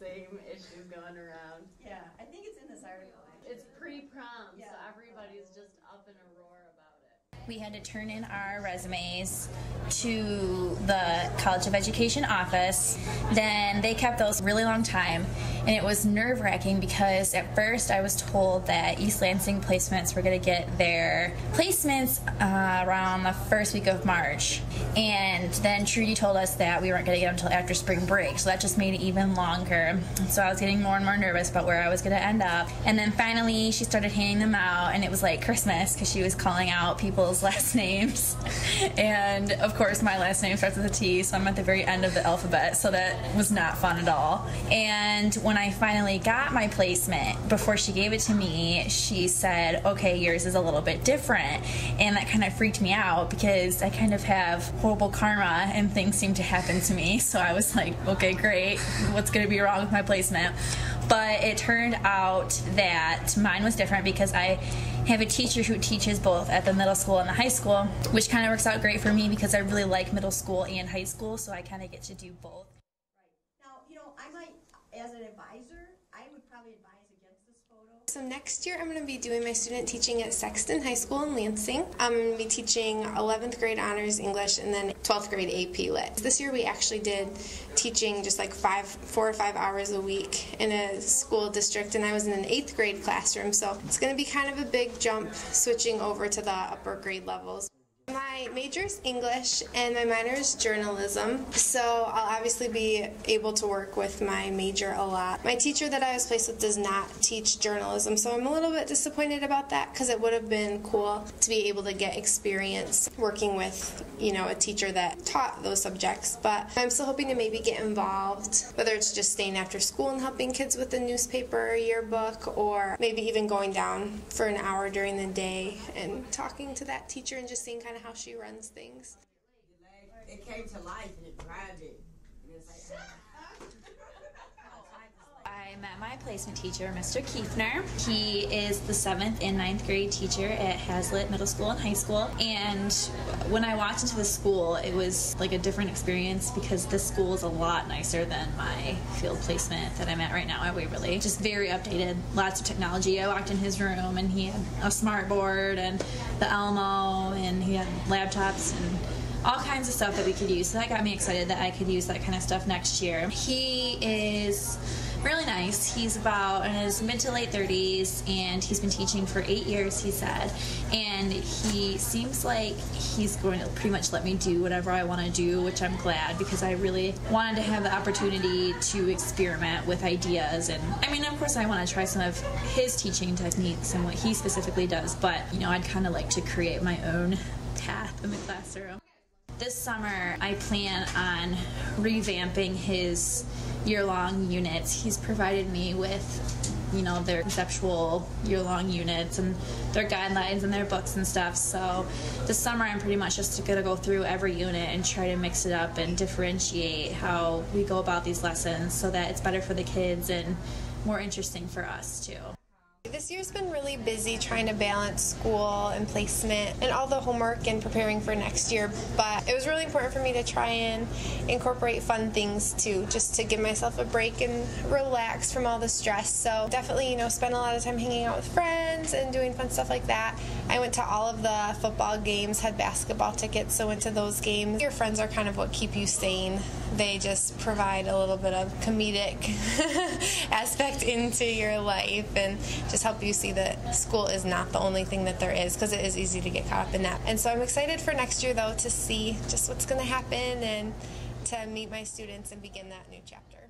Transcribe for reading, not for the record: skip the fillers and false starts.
same issue going around. Yeah, I think it's in this article. It's pre-prom, Yeah. so everybody's just up in a roar about it. We had to turn in our resumes to the College of Education office. Then they kept those a really long time, and it was nerve-wracking because at first I was told that East Lansing placements were going to get their placements around the first week of March, and then Trudy told us that we weren't going to get them until after spring break, so that just made it even longer. So I was getting more and more nervous about where I was going to end up, and then finally she started handing them out, and it was like Christmas because she was calling out people's last names. And of course my last name starts with a T, so I'm at the very end of the alphabet, so that was not fun at all. And when I finally got my placement, before she gave it to me, she said, okay, yours is a little bit different. And that kind of freaked me out because I kind of have horrible karma and things seem to happen to me. So I was like, okay, great, what's going to be wrong with my placement? But it turned out that mine was different because I have a teacher who teaches both at the middle school and the high school, which kind of works out great for me because I really like middle school and high school, so I kind of get to do both. Right. Now, I might, as an advisor, I would probably advise against this photo. So next year I'm going to be doing my student teaching at Sexton High School in Lansing. I'm going to be teaching 11th grade honors English and then 12th grade AP Lit. This year we actually did teaching just like 4 or 5 hours a week in a school district, and I was in an 8th grade classroom, so it's going to be kind of a big jump switching over to the upper grade levels. My major is English and my minor is journalism, so I'll obviously be able to work with my major a lot. My teacher that I was placed with does not teach journalism, so I'm a little bit disappointed about that because it would have been cool to be able to get experience working with, a teacher that taught those subjects. But I'm still hoping to maybe get involved, whether it's just staying after school and helping kids with the newspaper or yearbook, or maybe even going down for an hour during the day and talking to that teacher and just seeing kind of how she runs things. It came to life and it grabbed it. I met my placement teacher, Mr. Kiefner. He is the 7th and 9th grade teacher at Hazlitt Middle School and High School. And when I walked into the school, it was like a different experience because this school is a lot nicer than my field placement that I'm at right now at Waverly. Just very updated, lots of technology. I walked in his room and he had a smart board and the Elmo, and he had laptops and all kinds of stuff that we could use. So that got me excited that I could use that kind of stuff next year. He is really nice. He's about in his mid to late 30s, and he's been teaching for 8 years, he said. And he seems like he's going to pretty much let me do whatever I want to do, which I'm glad because I really wanted to have the opportunity to experiment with ideas. And I mean, of course, I want to try some of his teaching techniques and what he specifically does, but I'd kind of like to create my own path in the classroom. This summer, I plan on revamping his year-long units. He's provided me with, their conceptual year-long units and their guidelines and their books and stuff. So this summer, I'm pretty much just going to go through every unit and try to mix it up and differentiate how we go about these lessons so that it's better for the kids and more interesting for us, too. This year's been really busy trying to balance school and placement and all the homework and preparing for next year, but it was really important for me to try and incorporate fun things too, just to give myself a break and relax from all the stress. So definitely, spend a lot of time hanging out with friends and doing fun stuff like that. I went to all of the football games, had basketball tickets, so went to those games. Your friends are kind of what keep you sane. They just provide a little bit of comedic aspect into your life and just help you see that school is not the only thing that there is, because it is easy to get caught up in that. And so I'm excited for next year, though, to see just what's going to happen and to meet my students and begin that new chapter.